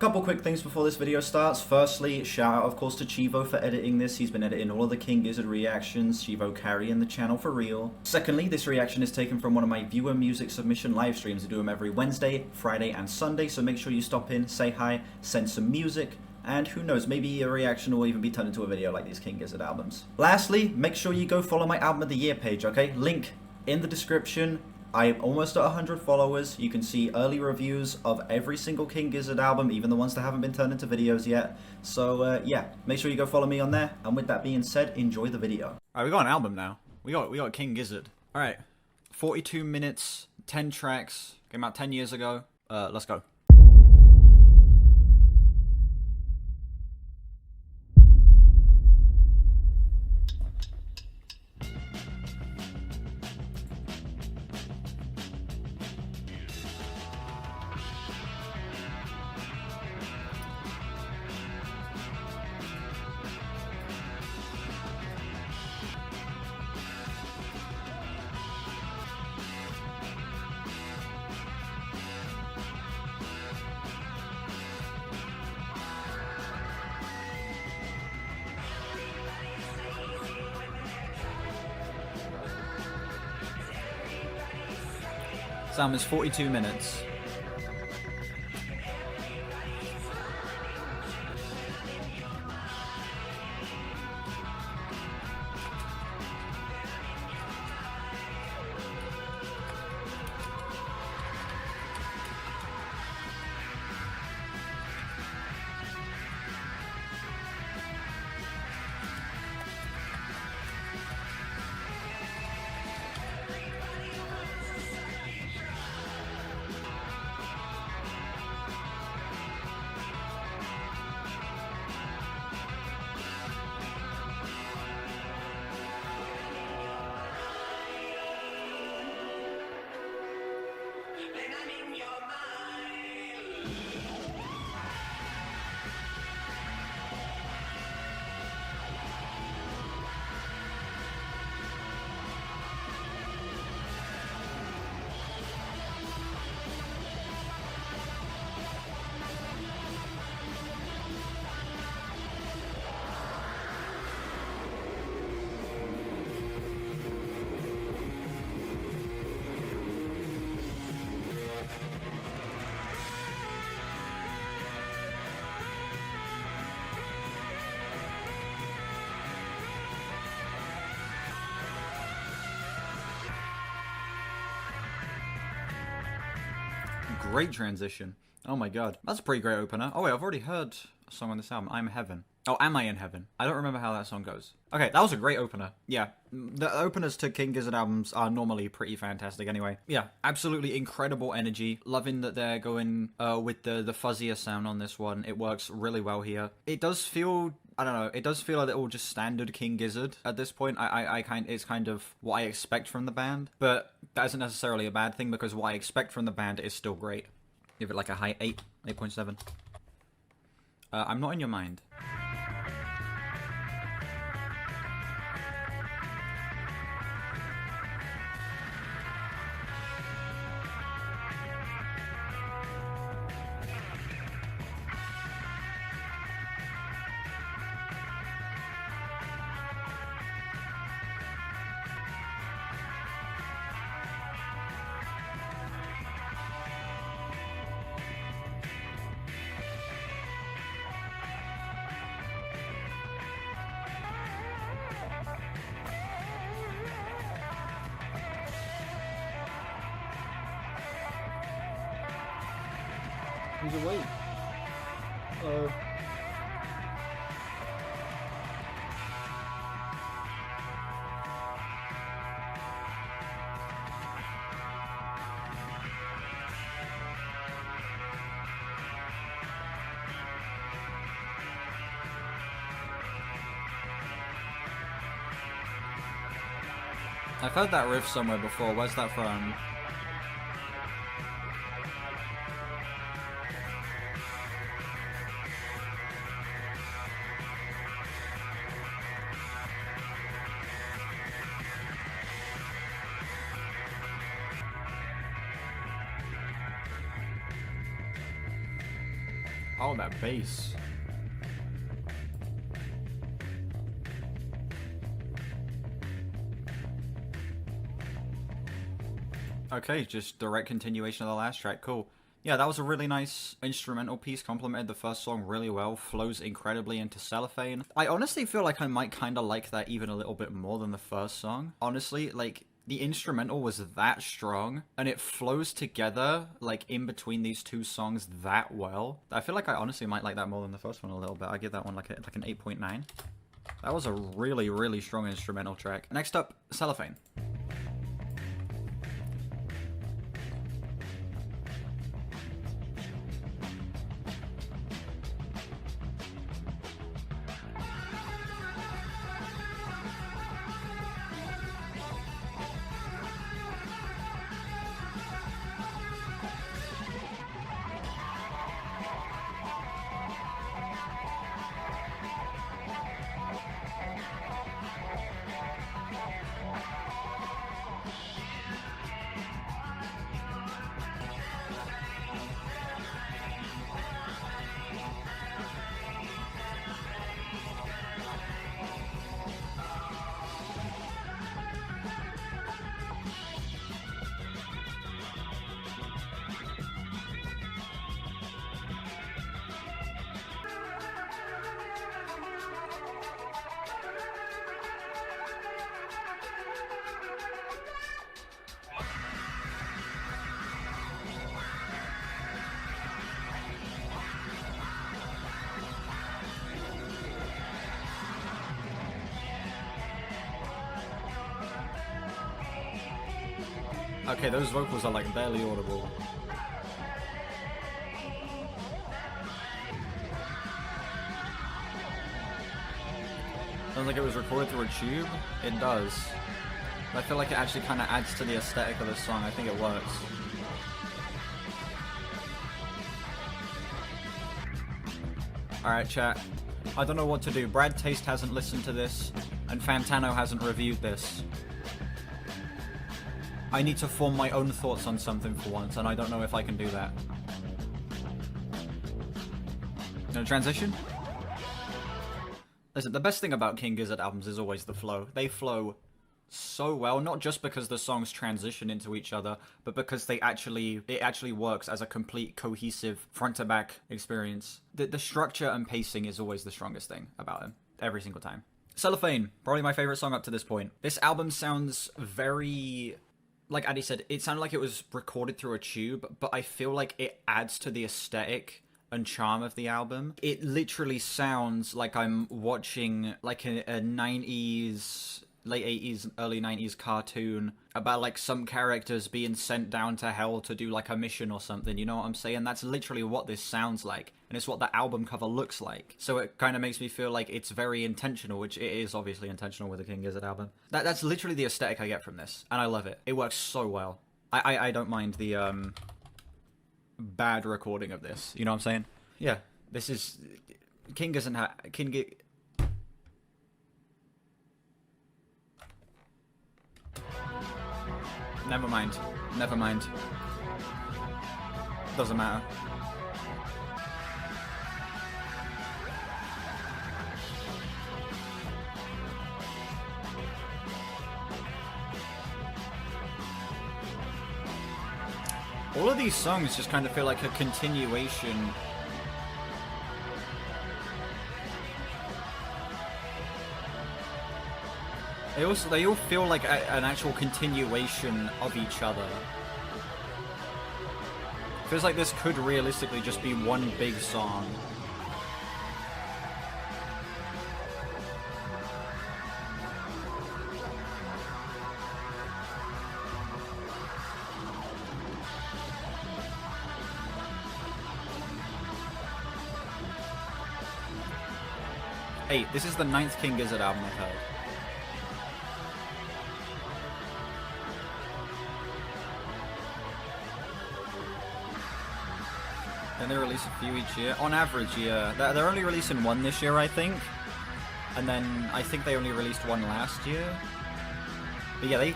Couple quick things before this video starts. Firstly, shout out of course to Chivo for editing this. He's been editing all of the King Gizzard reactions. Chivo carrying the channel for real. Secondly, this reaction is taken from one of my viewer music submission live streams. I do them every Wednesday, Friday, and Sunday, so make sure you stop in, say hi, send some music, and who knows, maybe a reaction will even be turned into a video like these King Gizzard albums. Lastly, make sure you go follow my Album of the Year page, okay? Link in the description. I'm almost at 100 followers. You can see early reviews of every single King Gizzard album, even the ones that haven't been turned into videos yet. So yeah, make sure you go follow me on there. And with that being said, enjoy the video. Alright, we got an album now. We got King Gizzard. Alright, 42 minutes, 10 tracks, came out 10 years ago. Let's go. Sam is 42 minutes. Great transition. Oh my god. That's a pretty great opener. Oh wait, I've already heard a song on this album. I'm Heaven. Oh, Am I in Heaven? I don't remember how that song goes. Okay, that was a great opener. Yeah, the openers to King Gizzard albums are normally pretty fantastic anyway. Yeah, absolutely incredible energy. Loving that they're going with the fuzzier sound on this one. It works really well here. It does feel... I don't know, it does feel a little just standard King Gizzard at this point. It's kind of what I expect from the band, but that isn't necessarily a bad thing because what I expect from the band is still great. Give it like a high 8.7. I'm Not in Your Mind. He's awake. I've heard that riff somewhere before. Where's that from? Oh, that bass. Okay, just direct continuation of the last track. Cool. Yeah, that was a really nice instrumental piece. Complemented the first song really well. Flows incredibly into Cellophane. I honestly feel like I might kind of like that even a little bit more than the first song. Honestly, like, the instrumental was that strong, and it flows together, like, in between these two songs that well. I feel like I honestly might like that more than the first one a little bit. I give that one like an 8.9. That was a really, really strong instrumental track. Next up, Cellophane. Okay, those vocals are like barely audible. Sounds like it was recorded through a tube. It does. I feel like it actually kind of adds to the aesthetic of the song. I think it works. Alright, chat. I don't know what to do. Brad Taste hasn't listened to this, and Fantano hasn't reviewed this. I need to form my own thoughts on something for once, and I don't know if I can do that. No transition? Listen, the best thing about King Gizzard albums is always the flow. They flow so well, not just because the songs transition into each other, but because it actually works as a complete, cohesive, front-to-back experience. The structure and pacing is always the strongest thing about them, every single time. Cellophane, probably my favorite song up to this point. This album sounds very... Like Addy said, it sounded like it was recorded through a tube, but I feel like it adds to the aesthetic and charm of the album. It literally sounds like I'm watching like a 90s, late 80s, early 90s cartoon about like some characters being sent down to hell to do like a mission or something, you know what I'm saying? That's literally what this sounds like, and it's what the album cover looks like. So it kind of makes me feel like it's very intentional, which it is obviously intentional with the King Gizzard album. That's literally the aesthetic I get from this, and I love it. It works so well. I don't mind the bad recording of this, you know what I'm saying? Yeah, this is... King doesn't have... Never mind. Never mind. Doesn't matter. All of these songs just kind of feel like a continuation. They all feel like an actual continuation of each other. Feels like this could realistically just be one big song. Hey, this is the 9th King Gizzard album I've heard. And they release a few each year. On average, yeah. They're only releasing one this year, I think. And then I think they only released one last year. But yeah,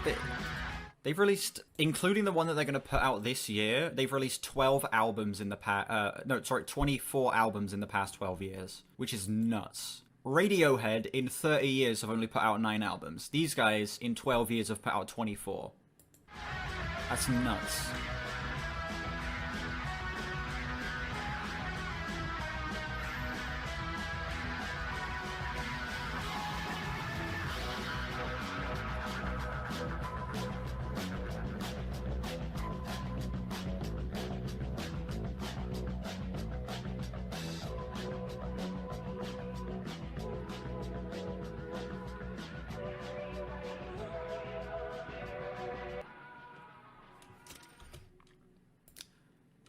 They've released, including the one that they're going to put out this year, they've released 12 albums in the past, 24 albums in the past 12 years, which is nuts. Radiohead, in 30 years, have only put out 9 albums. These guys, in 12 years, have put out 24. That's nuts.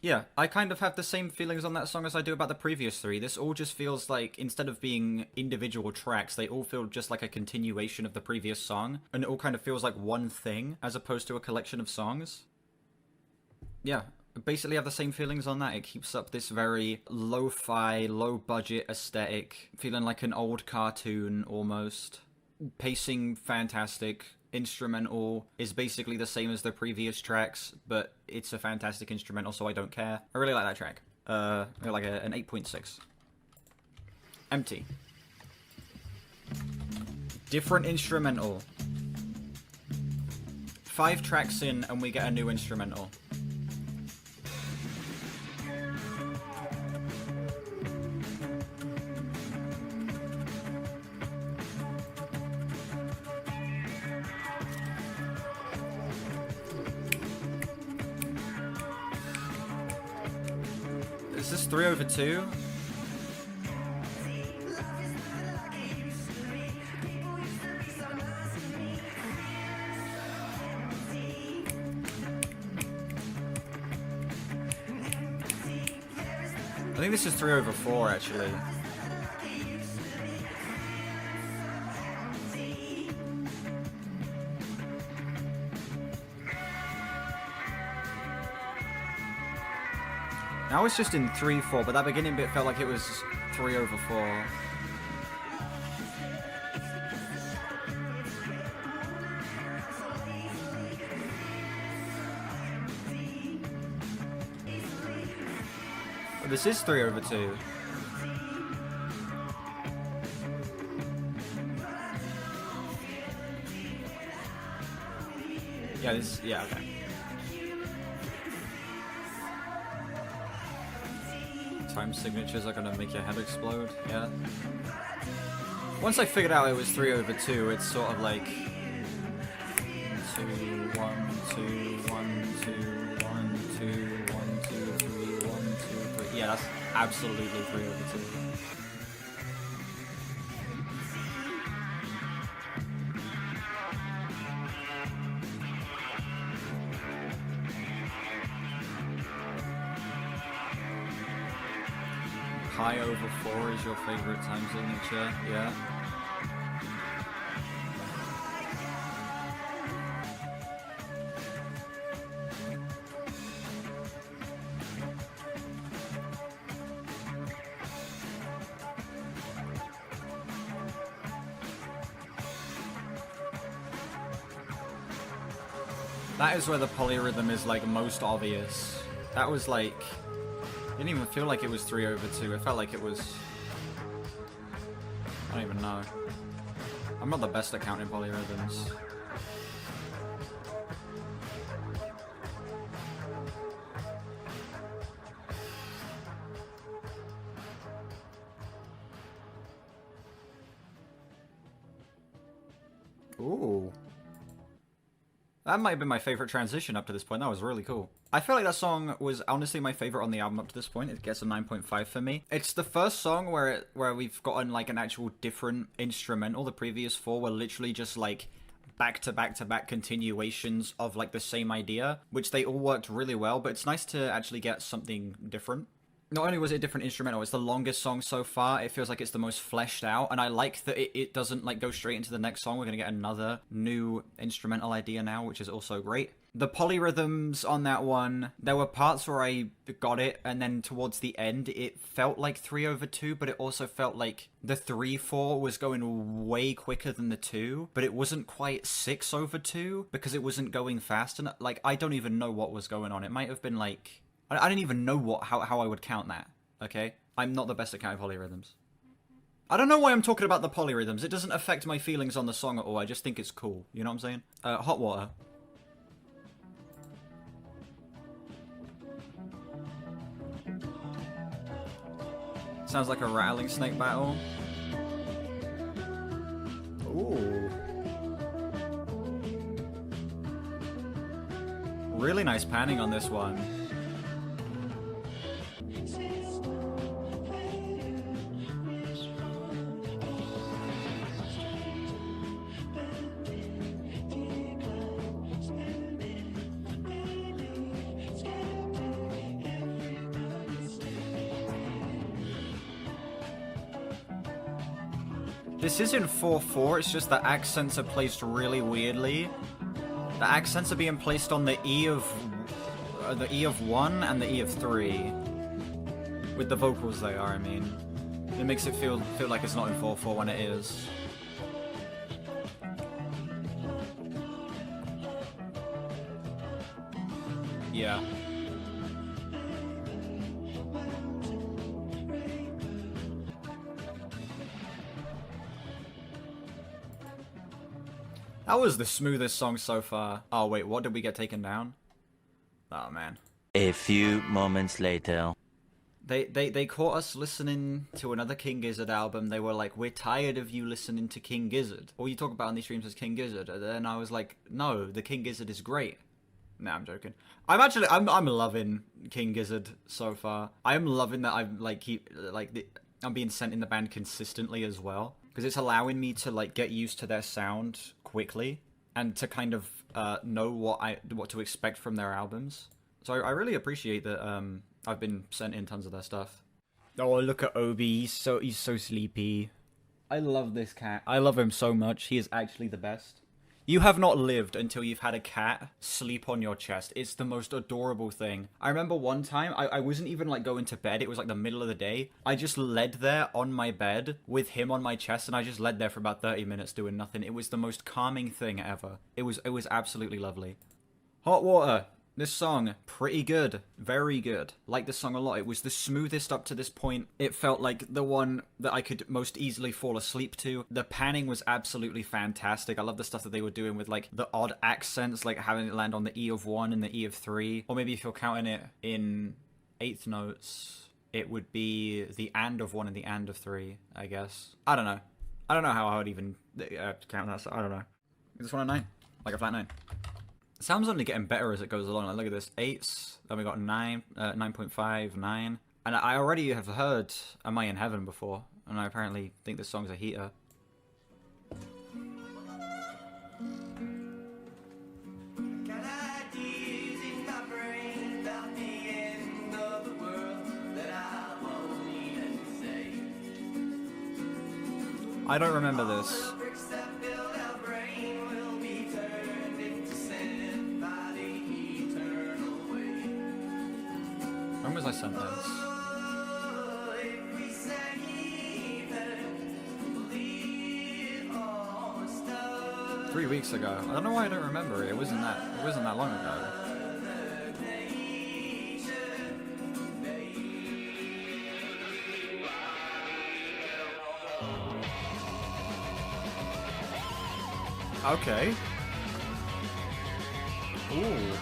Yeah, I kind of have the same feelings on that song as I do about the previous 3. This all just feels like, instead of being individual tracks, they all feel just like a continuation of the previous song, and it all kind of feels like one thing, as opposed to a collection of songs. Yeah, basically have the same feelings on that. It keeps up this very lo-fi, low-budget aesthetic, feeling like an old cartoon, almost. Pacing fantastic. Instrumental is basically the same as the previous tracks, but it's a fantastic instrumental, so I don't care. I really like that track. Like an 8.6. Empty. Different instrumental. 5 tracks in, and we get a new instrumental. Is this 3/2? I think this is 3/4 actually. Now it's just in 3/4, but that beginning bit felt like it was 3/4. This is 3/2. Yeah, okay. Time signatures are gonna make your head explode, yeah. Once I figured out it was 3/2, it's sort of like 2, 1, 2, 1, 2, 1, 2, 1, 2, 3, 1, 2, 3. Yeah, that's absolutely 3/2. Pi/4 is your favorite time signature, yeah. That is where the polyrhythm is like most obvious. That was like, it didn't even feel like it was 3/2. It felt like it was, I don't even know. I'm not the best at counting polyrhythms. Ooh. That might have been my favorite transition up to this point. That was really cool. I feel like that song was honestly my favorite on the album up to this point. It gets a 9.5 for me. It's the first song where we've gotten like an actual different instrumental. The previous 4 were literally just like back-to-back-to-back continuations of like the same idea, which they all worked really well, but it's nice to actually get something different. Not only was it a different instrumental, it's the longest song so far. It feels like it's the most fleshed out, and I like that it doesn't like go straight into the next song. We're gonna get another new instrumental idea now, which is also great. The polyrhythms on that one, there were parts where I got it, and then towards the end, it felt like 3/2, but it also felt like the 3/4 was going way quicker than the 2, but it wasn't quite 6/2 because it wasn't going fast enough. Like, I don't even know what was going on. It might have been like, I don't even know how I would count that, okay? I'm not the best at counting polyrhythms. I don't know why I'm talking about the polyrhythms. It doesn't affect my feelings on the song at all. I just think it's cool. You know what I'm saying? Hot water. Sounds like a rattling snake battle. Ooh. Really nice panning on this one. This is in 4/4, it's just the accents are placed really weirdly. The accents are being placed on the E of 1 and the E of 3. With the vocals they are, I mean. It makes it feel like it's not in 4/4 when it is. Yeah. That was the smoothest song so far. Oh wait, what did we get taken down? Oh man. A few moments later. They caught us listening to another King Gizzard album. They were like, we're tired of you listening to King Gizzard. All you talk about on these streams is King Gizzard. And then I was like, no, the King Gizzard is great. Nah, I'm joking. I'm loving King Gizzard so far. I'm loving that I'm being sent in the band consistently as well. Because it's allowing me to like get used to their sound quickly and to kind of know what to expect from their albums. So I really appreciate that I've been sent in tons of their stuff. Oh, look at Obi, he's so sleepy. I love this cat. I love him so much. He is actually the best. You have not lived until you've had a cat sleep on your chest. It's the most adorable thing. I remember one time, I wasn't even like going to bed. It was like the middle of the day. I just laid there on my bed with him on my chest, and I just laid there for about 30 minutes doing nothing. It was the most calming thing ever. It was absolutely lovely. Hot Water. This song, pretty good. Very good. Like this song a lot. It was the smoothest up to this point. It felt like the one that I could most easily fall asleep to. The panning was absolutely fantastic. I love the stuff that they were doing with like the odd accents, like having it land on the E of 1 and the E of 3. Or maybe if you're counting it in eighth notes, it would be the and of 1 and the and of 3, I guess. I don't know. I don't know how I would even count that. So I don't know. This one a 9. Like a flat 9. Sound's only getting better as it goes along. Like, look at this. 8s. Then we got 9, 9.5, 9. And I already have heard Am I in Heaven before. And I apparently think this song's a heater. I don't remember this. When was I sent this? 3 weeks ago. I don't know why I don't remember it. It wasn't that long ago. Okay. Ooh.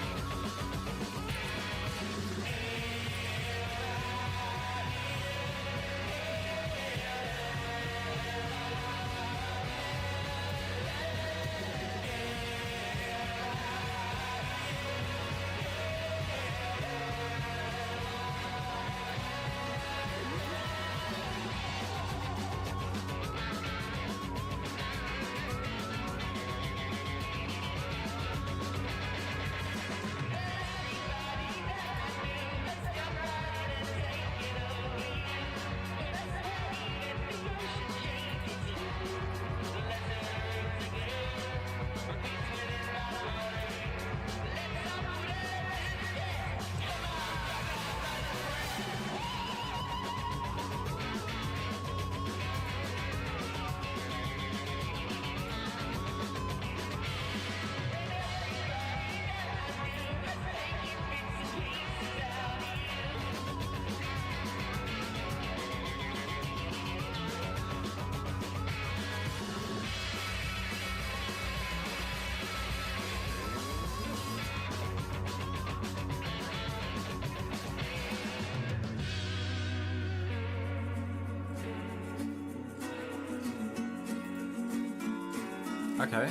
Okay.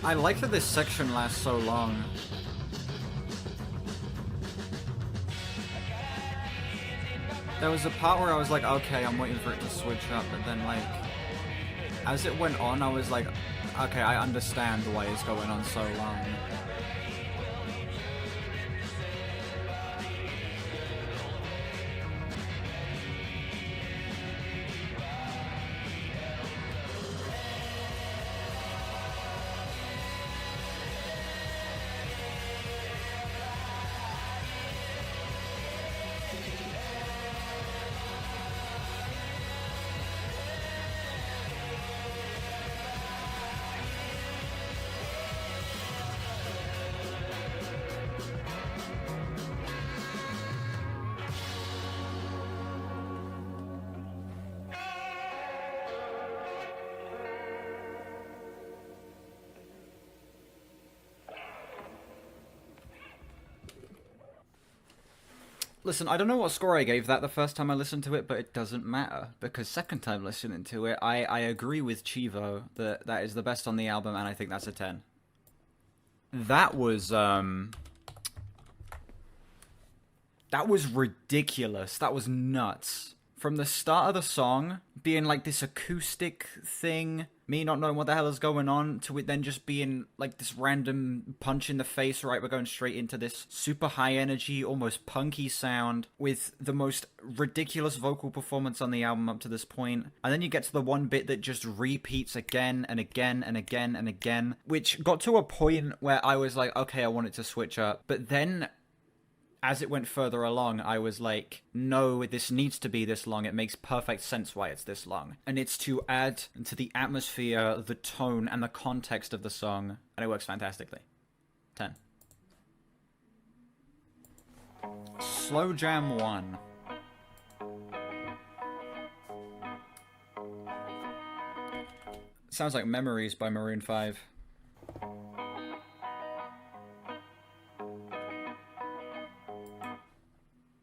I like that this section lasts so long. There was a part where I was like, okay, I'm waiting for it to switch up, but then, like, as it went on, I was like, okay, I understand why it's going on so long. Listen, I don't know what score I gave that the first time I listened to it, but it doesn't matter, because second time listening to it, I agree with Chivo that that is the best on the album, and I think that's a 10. That was ridiculous. That was nuts. From the start of the song, being like this acoustic thing, me not knowing what the hell is going on, to it then just being like this random punch in the face, right? We're going straight into this super high energy, almost punky sound with the most ridiculous vocal performance on the album up to this point. And then you get to the one bit that just repeats again and again and again and again, which got to a point where I was like, okay, I want it to switch up. But then as it went further along, I was like, no, this needs to be this long. It makes perfect sense why it's this long. And it's to add to the atmosphere, the tone, and the context of the song. And it works fantastically. 10. Slow Jam 1. Sounds like Memories by Maroon 5.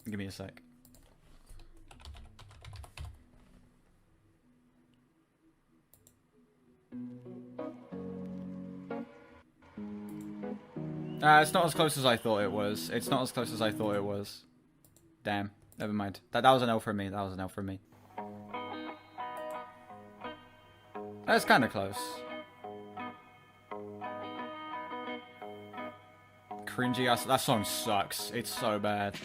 Give me a sec. It's not as close as I thought it was. It's not as close as I thought it was. Damn. Never mind. That was an L from me. That was an L from me. That's kind of close. Cringy ass. That song sucks. It's so bad.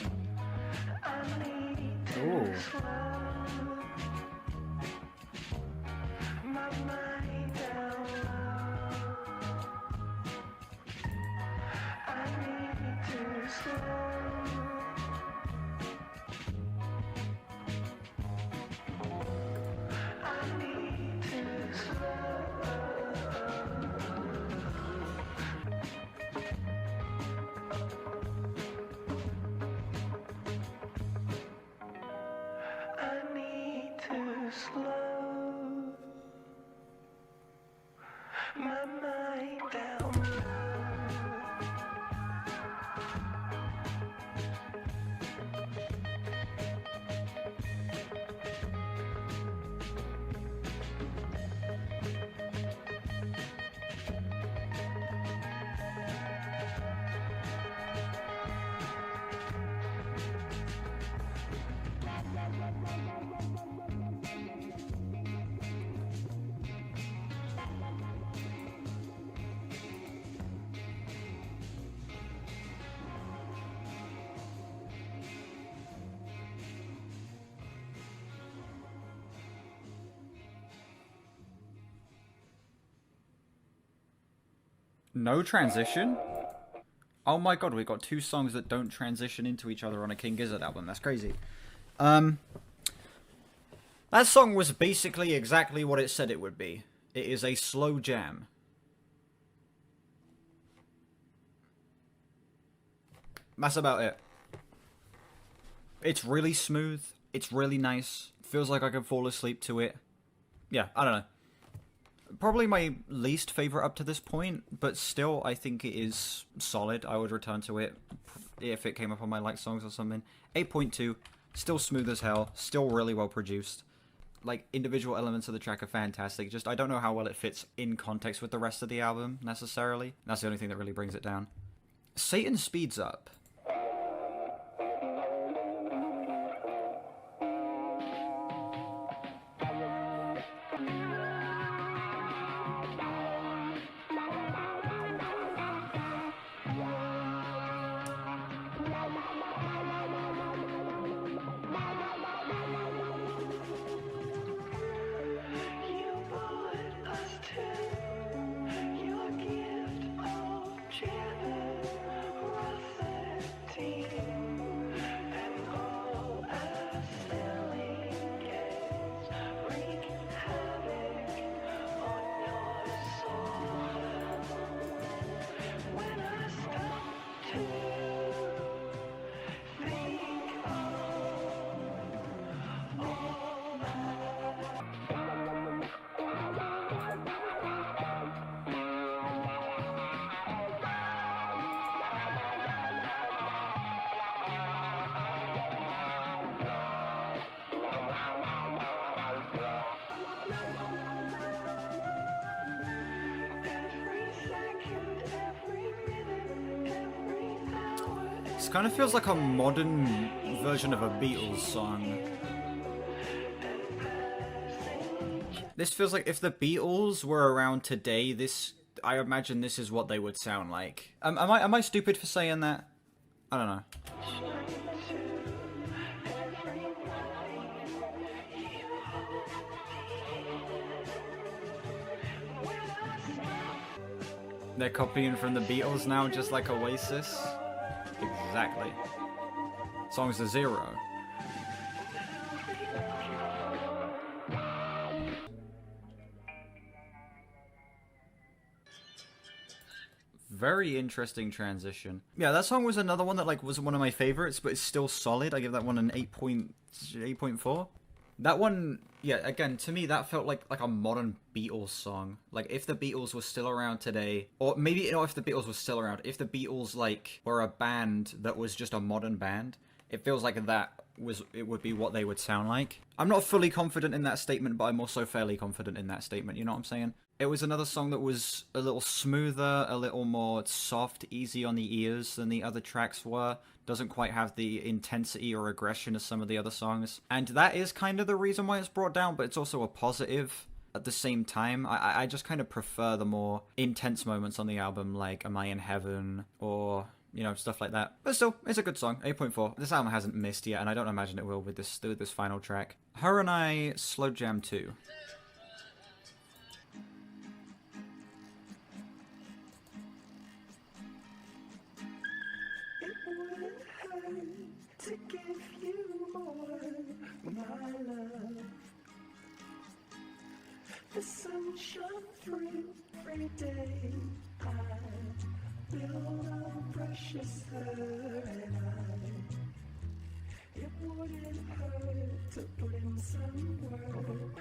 Ooh. No transition? Oh my god, we got two songs that don't transition into each other on a King Gizzard album. That's crazy. That song was basically exactly what it said it would be. It is a slow jam. That's about it. It's really smooth. It's really nice. Feels like I could fall asleep to it. Yeah, I don't know. Probably my least favorite up to this point, but still, I think it is solid. I would return to it if it came up on my like songs or something. 8.2, still smooth as hell, still really well produced. Like, individual elements of the track are fantastic. Just, I don't know how well it fits in context with the rest of the album, necessarily. That's the only thing that really brings it down. Satan Speeds Up. This kind of feels like a modern version of a Beatles song. This feels like if the Beatles were around today, I imagine this is what they would sound like. Am I stupid for saying that? I don't know. They're copying from the Beatles now, just like Oasis. Exactly. Song's a 0. Very interesting transition. Yeah, that song was another one that like wasn't one of my favorites, but it's still solid. I give that one an 8.4. That one, yeah, again, to me, that felt like a modern Beatles song. Like, if the Beatles were still around today, or maybe, you know, if the Beatles were still around, if the Beatles, like, were a band that was just a modern band, it feels like it would be what they would sound like. I'm not fully confident in that statement, but I'm also fairly confident in that statement, you know what I'm saying? It was another song that was a little smoother, a little more soft, easy on the ears than the other tracks were. Doesn't quite have the intensity or aggression as some of the other songs. And that is kind of the reason why it's brought down, but it's also a positive at the same time. I just kind of prefer the more intense moments on the album, like Am I in Heaven, or, you know, stuff like that. But still, it's a good song, 8.4. This album hasn't missed yet, and I don't imagine it will with this final track. Her and I, Slow Jam 2. To give you more, my love. The sun shone through every day. I built on precious her and it wouldn't hurt to put in some word.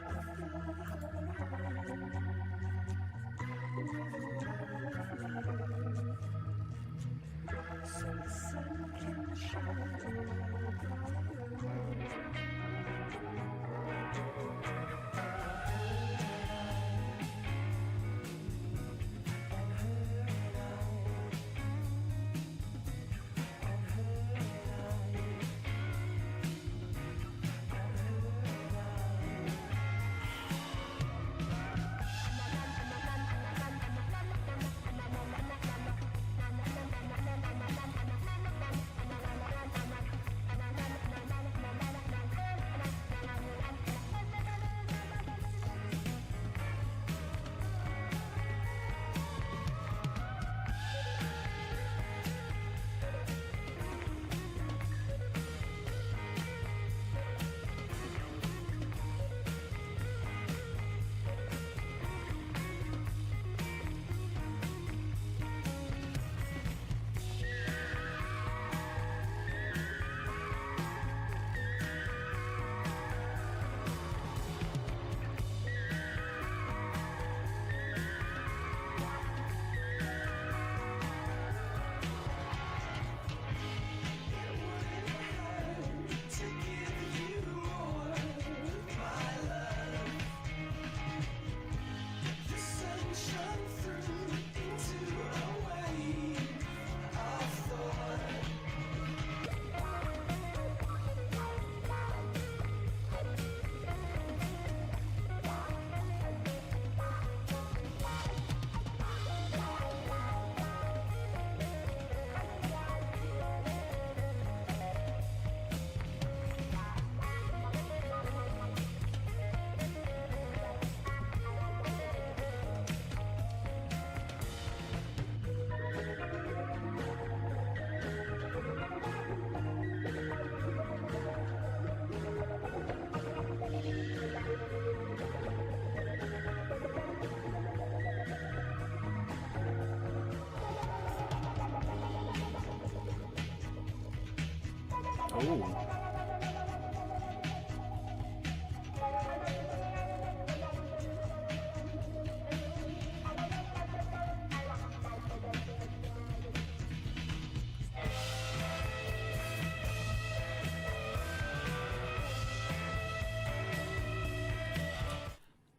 Ooh.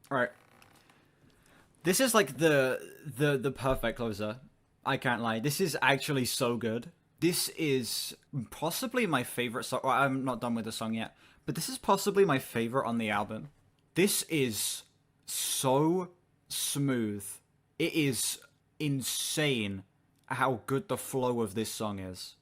Alright. This is like the perfect closer. I can't lie. This is actually so good. This is possibly my favorite song. Well, I'm not done with the song yet, but this is possibly my favorite on the album. This is so smooth. It is insane how good the flow of this song is.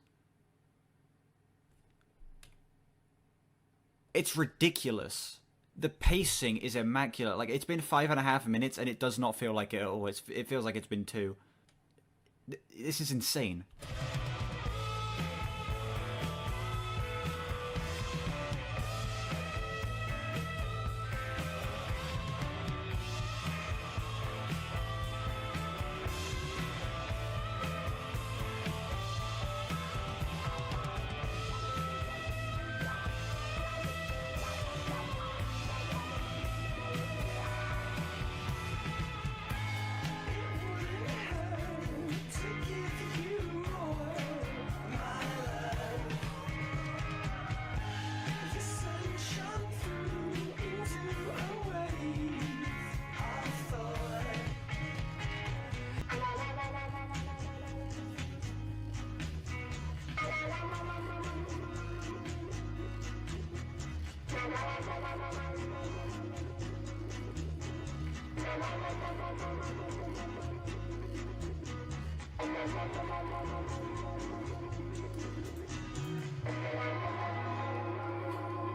It's ridiculous. The pacing is immaculate. Like, it's been 5.5 minutes and it does not feel like it at all. It feels like it's been 2. This is insane.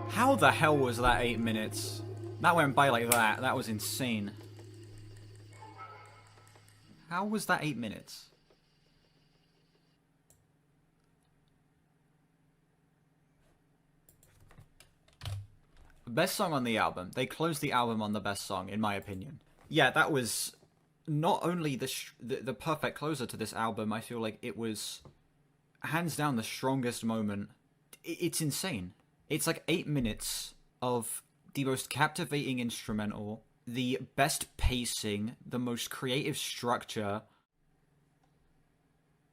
How the hell was that 8 minutes? That went by like that. That was insane. How was that 8 minutes? Best song on the album. They closed the album on the best song, in my opinion. Yeah, that was not only the perfect closer to this album, I feel like it was hands down the strongest moment. It's insane. It's like 8 minutes of the most captivating instrumental, the best pacing, the most creative structure.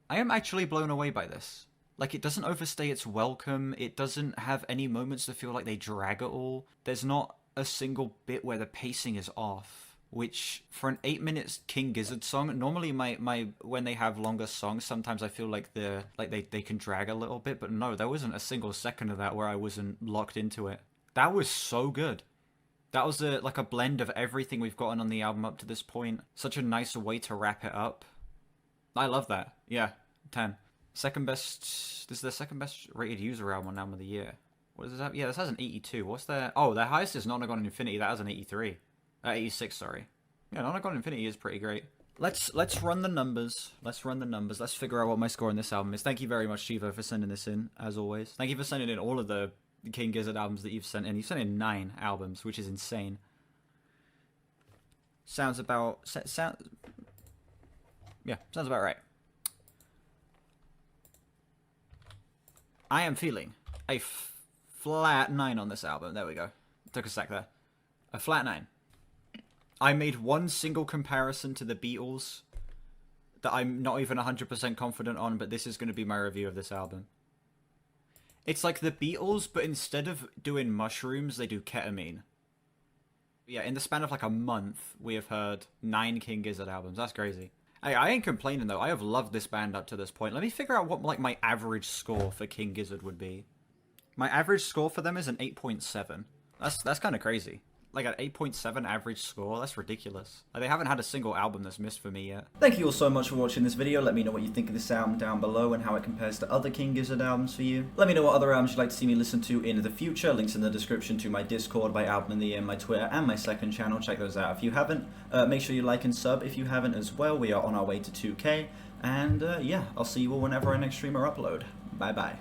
I am actually blown away by this. Like, it doesn't overstay its welcome. It doesn't have any moments that feel like they drag at all. There's not a single bit where the pacing is off, which for an 8-minute King Gizzard song, normally my when they have longer songs, sometimes I feel like they can drag a little bit, but no, there wasn't a single second of that where I wasn't locked into it. That was so good. That was like a blend of everything we've gotten on the album up to this point. Such a nice way to wrap it up. I love that. Yeah, 10. Second best. This is the second best rated user album on Album of the Year. What does that? Yeah, this has an 82. What's their? Oh, their highest is Not Gone Infinity. That has an 83. 86. Sorry. Yeah, Not Gone Infinity is pretty great. Let's run the numbers. Let's run the numbers. Let's figure out what my score on this album is. Thank you very much, Chivo, for sending this in, as always. Thank you for sending in all of the King Gizzard albums that you've sent in. You've sent in 9 albums, which is insane. Sounds about yeah, sounds about right. I am feeling a flat 9 on this album. There we go. Took a sec there. A flat 9. I made one single comparison to the Beatles that I'm not even 100% confident on, but this is going to be my review of this album. It's like the Beatles, but instead of doing mushrooms, they do ketamine. Yeah, in the span of like a month, we have heard 9 King Gizzard albums. That's crazy. Hey, I ain't complaining though. I have loved this band up to this point. Let me figure out what like my average score for King Gizzard would be. My average score for them is an 8.7. That's kind of crazy. Like an 8.7 average score, that's ridiculous. Like, they haven't had a single album that's missed for me yet. Thank you all so much for watching this video. Let me know what you think of this album down below and how it compares to other King Gizzard albums for you. Let me know what other albums you'd like to see me listen to in the future. Links in the description to my Discord, my Album of the Year, my Twitter, and my second channel. Check those out if you haven't. Make sure you like and sub if you haven't as well. We are on our way to 2K. And yeah, I'll see you all whenever I next stream or upload. Bye bye.